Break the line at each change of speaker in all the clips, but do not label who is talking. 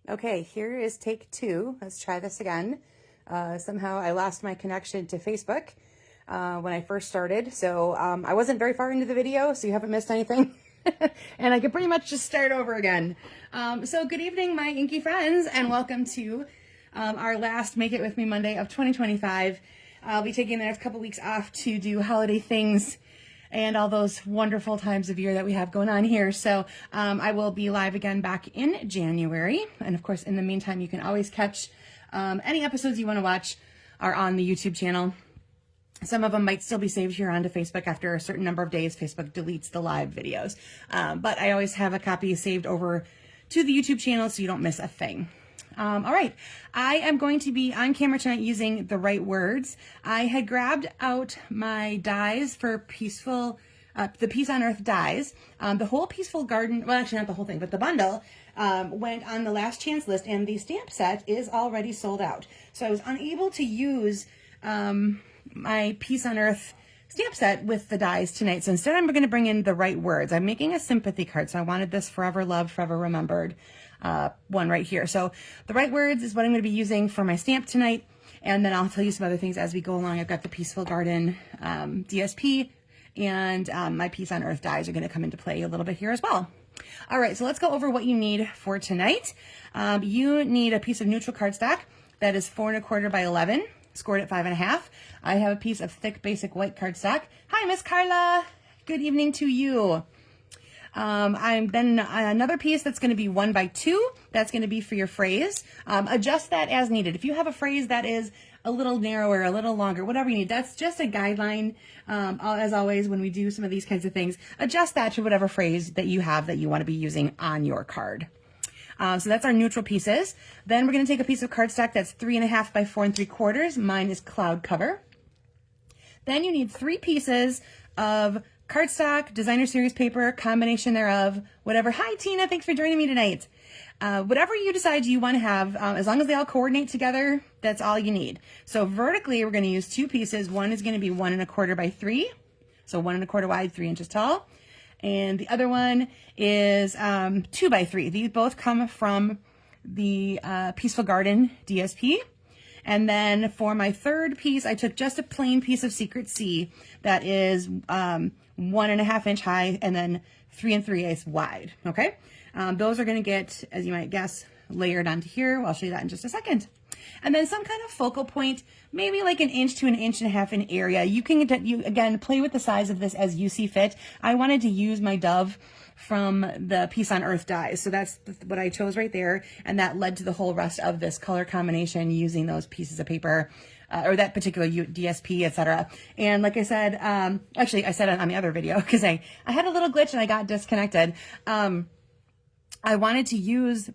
Okay, here is take two. Let's try this again. Somehow I lost my connection to Facebook when I first started, so I wasn't very far into the video, so you haven't missed anything. And I could pretty much just start over again. So good evening, my inky friends, and welcome to our last Make It With Me Monday of 2025. I'll be taking the next couple weeks off to do holiday things and all those wonderful times of year that we have going on here. So I will be live again back in January. And of course, in the meantime, you can always catch any episodes you want to watch are on the YouTube channel. Some of them might still be saved here onto Facebook after a certain number of days. Facebook deletes the live videos. But I always have a copy saved over to the YouTube channel so you don't miss a thing. All right, I am going to be on camera tonight using the right words. I had grabbed out my dies for Peaceful, the Peace on Earth dies. The whole Peaceful Garden, well, actually not the whole thing, but the bundle went on the last chance list, and the stamp set is already sold out. So I was unable to use my Peace on Earth stamp set with the dies tonight. So instead, I'm going to bring in the right words. I'm making a sympathy card, so I wanted this Forever Loved, Forever Remembered one right here. So the right words is what I'm going to be using for my stamp tonight, and then I'll tell you some other things as we go along. I've got the Peaceful Garden DSP, and my Peace on Earth dies are going to come into play a little bit here as well. All right, so let's go over what you need for tonight. You need a piece of neutral cardstock that is 4 1/4 by 11, scored at 5 1/2. I have a piece of thick basic white cardstock. Hi, Miss Carla. Good evening to you. I'm then another piece that's going to be 1 by 2. That's going to be for your phrase. Adjust that as needed. If you have a phrase that is a little narrower, a little longer, whatever you need, that's just a guideline. As always, when we do some of these kinds of things, adjust that to whatever phrase that you have that you want to be using on your card. So that's our neutral pieces. Then we're going to take a piece of cardstock that's 3 1/2 by 4 3/4. Mine is cloud cover. Then you need 3 pieces of cardstock, designer series paper, combination thereof, whatever. Hi, Tina. Thanks for joining me tonight. Whatever you decide you want to have, as long as they all coordinate together, that's all you need. So vertically, we're going to use 2 pieces. One is going to be 1 1/4 by 3. So 1 1/4 wide, 3 inches tall. And the other one is 2 by 3. These both come from the Peaceful Garden DSP. And then for my third piece, I took just a plain piece of Secret Sea that is 1 1/2 inch high and then 3 3/8 wide. Okay, those are going to get, as you might guess, layered onto here. I'll show you that in just a second. And then some kind of focal point, maybe like 1 inch to 1.5 inches in area. You can again play with the size of this as you see fit. I wanted to use my dove from the Peace on Earth dies, so that's what I chose right there, and that led to the whole rest of this color combination using those pieces of paper, or that particular DSP, etc. And like I said, actually I said it on the other video because I had a little glitch and I got disconnected. I wanted to use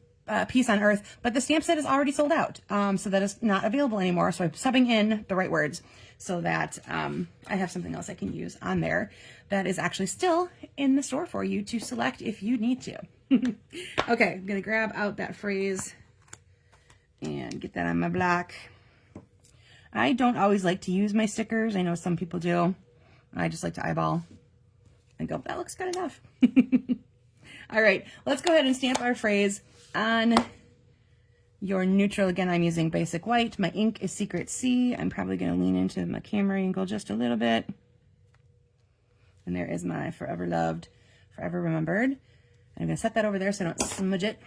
Peace on Earth, but the stamp set is already sold out, so that is not available anymore. So I'm subbing in the right words so that I have something else I can use on there that is actually still in the store for you to select if you need to. Okay, I'm gonna grab out that phrase and get that on my block. I don't always like to use my stickers. I know some people do. I just like to eyeball and go, that looks good enough. All right, let's go ahead and stamp our phrase on your neutral. Again, I'm using basic white. My ink is Secret Sea. I'm probably going to lean into my camera angle just a little bit. And there is my Forever Loved, Forever Remembered. And I'm going to set that over there so I don't smudge it.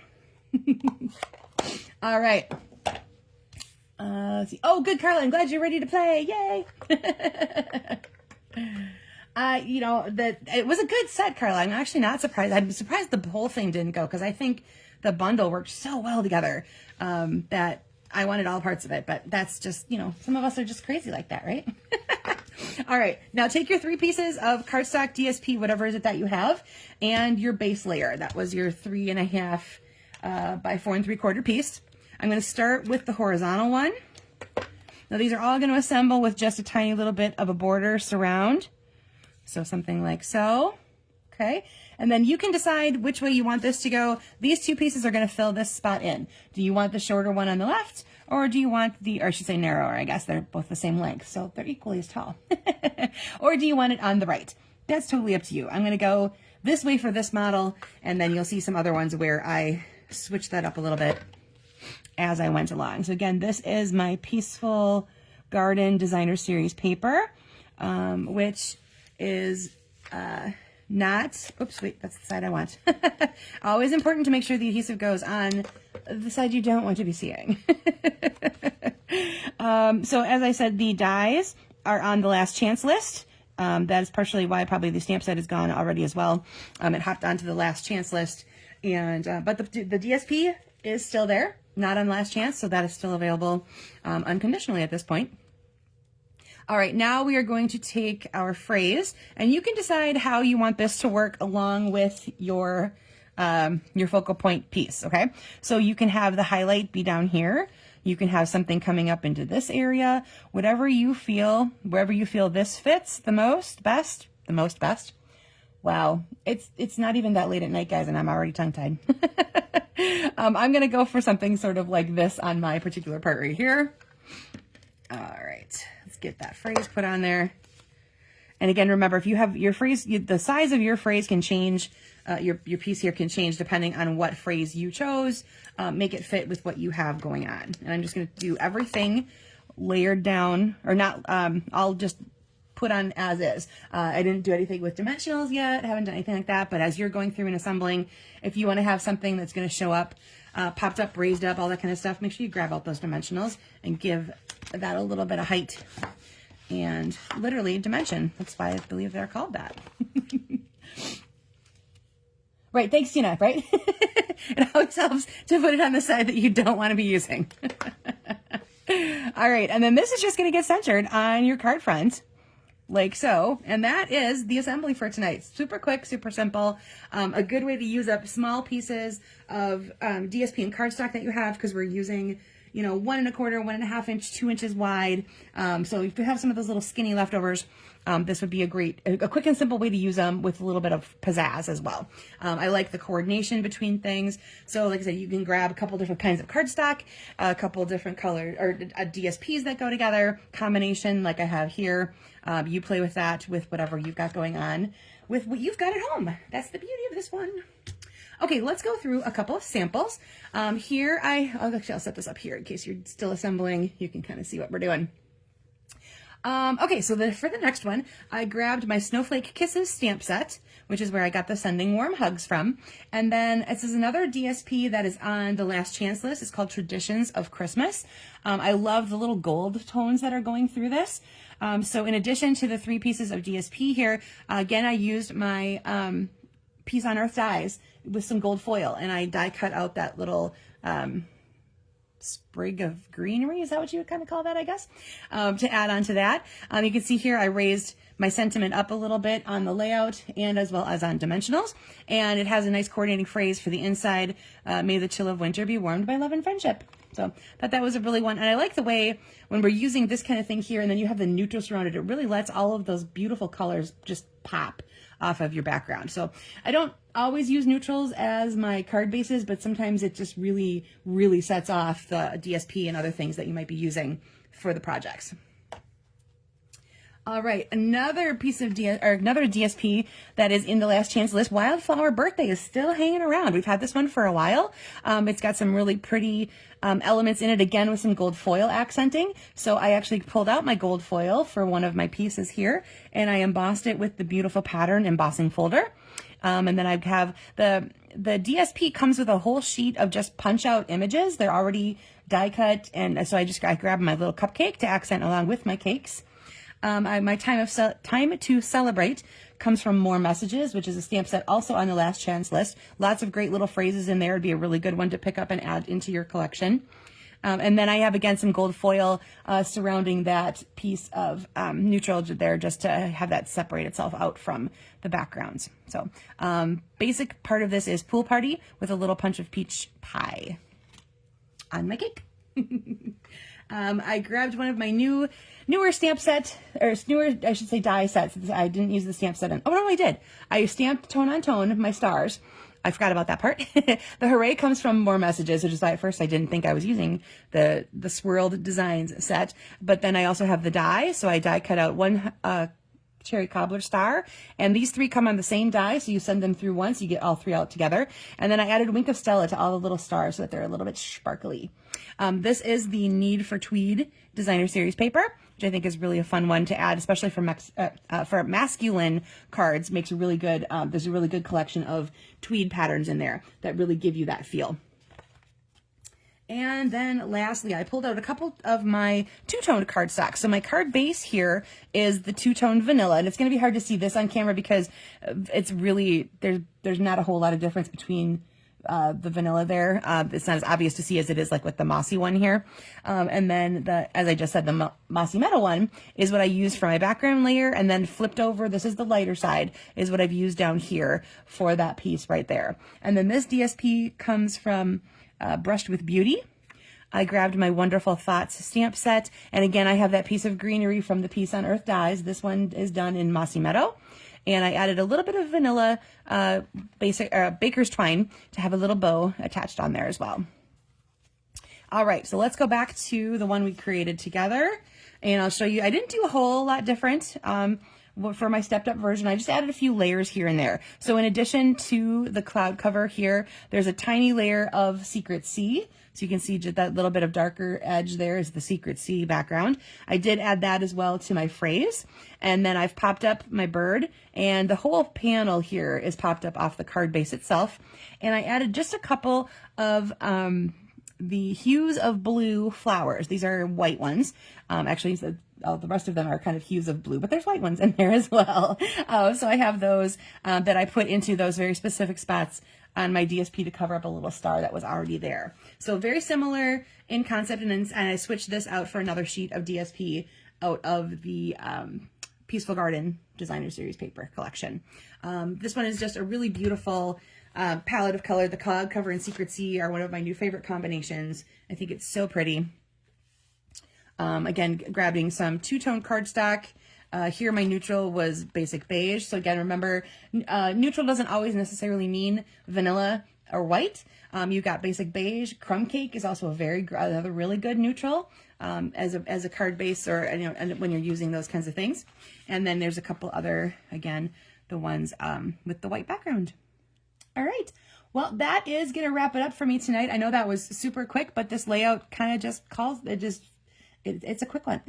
All right. Let's see. Oh, good, Carla. I'm glad you're ready to play. Yay. You know, it was a good set, Carla. I'm actually not surprised. I'm surprised the whole thing didn't go because I think the bundle worked so well together that I wanted all parts of it. But that's just, you know, some of us are just crazy like that, right? All right, now take your 3 pieces of cardstock, DSP, whatever is it that you have, and your base layer. That was your 3 1/2 by 4 3/4 piece. I'm going to start with the horizontal one. Now these are all going to assemble with just a tiny little bit of a border surround. So something like so. Okay, and then you can decide which way you want this to go. These 2 pieces are going to fill this spot in. Do you want the shorter one on the left, or do you want the, or I should say narrower, I guess they're both the same length, so they're equally as tall. Or do you want it on the right? That's totally up to you. I'm going to go this way for this model, and then you'll see some other ones where I switch that up a little bit as I went along. So again, this is my Peaceful Garden Designer Series paper, which is not, oops, wait, that's the side I want. Always important to make sure the adhesive goes on the side you don't want to be seeing. So as I said, the dies are on the last chance list. That is partially why probably the stamp set is gone already as well. It hopped onto the last chance list, and but the DSP is still there, not on last chance, so that is still available unconditionally at this point. All right, now we are going to take our phrase, and you can decide how you want this to work along with your focal point piece, okay? So you can have the highlight be down here. You can have something coming up into this area, whatever you feel, wherever you feel this fits the most best. Wow, it's not even that late at night, guys, and I'm already tongue-tied. I'm gonna go for something sort of like this on my particular part right here. All right, let's get that phrase put on there. And again, remember, if you have your phrase, the size of your phrase can change, your piece here can change depending on what phrase you chose. Make it fit with what you have going on. And I'm just going to do everything layered down, or not, I'll just put on as is. I didn't do anything with dimensionals yet, haven't done anything like that, but as you're going through and assembling, if you want to have something that's going to show up, popped up, raised up, all that kind of stuff, make sure you grab out those dimensionals and give that a little bit of height and literally dimension. That's why I believe they're called that. Right, thanks, Tina, right? It always helps to put it on the side that you don't want to be using. All right, and then this is just going to get centered on your card front, like so. And that is the assembly for tonight. Super quick, super simple. A good way to use up small pieces of DSP and cardstock that you have, because we're using, you know, 1 1/4, 1.5 inch, 2 inches wide. So if you have some of those little skinny leftovers, this would be a quick and simple way to use them with a little bit of pizzazz as well. I like the coordination between things. So like I said, you can grab a couple different kinds of cardstock, a couple different colors or DSPs that go together, combination like I have here. You play with that with whatever you've got going on with what you've got at home. That's the beauty of this one. Okay, let's go through a couple of samples. Here, I'll set this up here in case you're still assembling. You can kind of see what we're doing. Okay, so for the next one, I grabbed my Snowflake Kisses stamp set, which is where I got the Sending Warm Hugs from. And then this is another DSP that is on the last chance list. It's called Traditions of Christmas. I love the little gold tones that are going through this. So in addition to the 3 pieces of DSP here, again, I used my Peace on Earth dies with some gold foil, and I die cut out that little sprig of greenery, is that what you would kind of call that, I guess, to add on to that. You can see here I raised my sentiment up a little bit on the layout and as well as on dimensionals, and it has a nice coordinating phrase for the inside, may the chill of winter be warmed by love and friendship. So I thought that was a really one, and I like the way when we're using this kind of thing here and then you have the neutrals around it, it really lets all of those beautiful colors just pop off of your background. So I don't always use neutrals as my card bases, but sometimes it just really, really sets off the DSP and other things that you might be using for the projects. All right, another piece of another DSP that is in the last chance list. Wildflower Birthday is still hanging around. We've had this one for a while. It's got some really pretty elements in it, again with some gold foil accenting. So I actually pulled out my gold foil for one of my pieces here, and I embossed it with the beautiful pattern embossing folder. And then I have the DSP comes with a whole sheet of just punch out images. They're already die cut, and so I grabbed my little cupcake to accent along with my cakes. My time to celebrate comes from More Messages, which is a stamp set also on the last chance list. Lots of great little phrases in there. It'd be a really good one to pick up and add into your collection. And then I have, again, some gold foil surrounding that piece of neutral there just to have that separate itself out from the backgrounds. So basic part of this is Pool Party with a little punch of peach pie on my cake. I grabbed one of my newer stamp set, or newer, I should say, die sets. I didn't use the stamp set in. Oh, no, I did. I stamped tone on tone my stars. I forgot about that part. The Hooray comes from More Messages, which is why at first I didn't think I was using the Swirled Designs set. But then I also have the die, so I die cut out one cherry cobbler star, and these 3 come on the same die, so you send them through once, you get all 3 out together. And then I added Wink of Stella to all the little stars so that they're a little bit sparkly. This is the Need for Tweed Designer Series paper, which I think is really a fun one to add, especially for masculine cards. Makes a really good, there's a really good collection of tweed patterns in there that really give you that feel. And then lastly, I pulled out a couple of my two-toned cardstock. So my card base here is the two-toned vanilla, and it's going to be hard to see this on camera because it's really, there's not a whole lot of difference between the vanilla there. It's not as obvious to see as it is like with the mossy one here. And then as I just said, the mossy metal one is what I used for my background layer, and then flipped over, this is the lighter side, is what I've used down here for that piece right there. And then this DSP comes from Brushed with Beauty. I grabbed my Wonderful Thoughts stamp set, and again I have that piece of greenery from the Peace on Earth dies. This one is done in Mossy Meadow, and I added a little bit of vanilla baker's twine to have a little bow attached on there as well. All right, so let's go back to the one we created together, and I'll show you. I didn't do a whole lot different. For my stepped up version, I just added a few layers here and there. So in addition to the cloud cover here, there's a tiny layer of Secret Sea. So you can see just that little bit of darker edge there is the Secret Sea background. I did add that as well to my phrase. And then I've popped up my bird, and the whole panel here is popped up off the card base itself. And I added just a couple of the hues of blue flowers. These are white ones. Actually, the rest of them are kind of hues of blue, but there's white ones in there as well. So I have those that I put into those very specific spots on my DSP to cover up a little star that was already there. So very similar in concept, and I switched this out for another sheet of DSP out of the Peaceful Garden Designer Series paper collection. This one is just a really beautiful palette of color. The cloud cover and Secret Sea are one of my new favorite combinations. I think it's so pretty. Again, grabbing some two-tone cardstock. Here my neutral was basic beige. So again, remember, neutral doesn't always necessarily mean vanilla or white. You've got basic beige. Crumb cake is also another really good neutral as a card base, or when you're using those kinds of things. And then there's a couple other, again, the ones with the white background. All right. Well, that is going to wrap it up for me tonight. I know that was super quick, but this layout kind of just it's a quick one.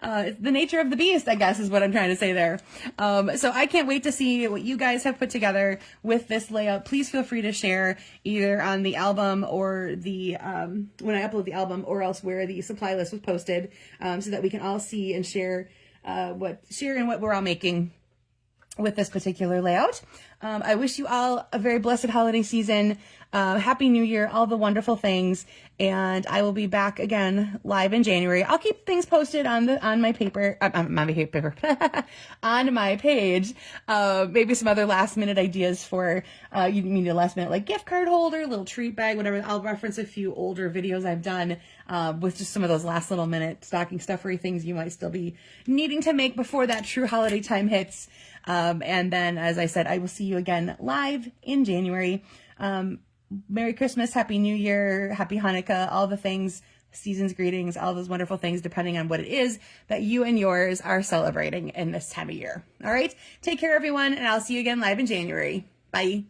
It's the nature of the beast, I guess, is what I'm trying to say there. So I can't wait to see what you guys have put together with this layout. Please feel free to share either on the album or the when I upload the album, or else where the supply list was posted, so that we can all see and share what we're all making with this particular layout. I wish you all a very blessed holiday season. Happy New Year, all the wonderful things. And I will be back again live in January. I'll keep things posted on my paper, on my page. Maybe some other last minute ideas for, you need a last minute like gift card holder, little treat bag, whatever. I'll reference a few older videos I've done, with just some of those last little minute stocking stuffery things you might still be needing to make before that true holiday time hits. And then, as I said, I will see you again live in January. Merry Christmas, Happy New Year, Happy Hanukkah, all the things, season's greetings, all those wonderful things, depending on what it is that you and yours are celebrating in this time of year. All right, take care, everyone, and I'll see you again live in January. Bye.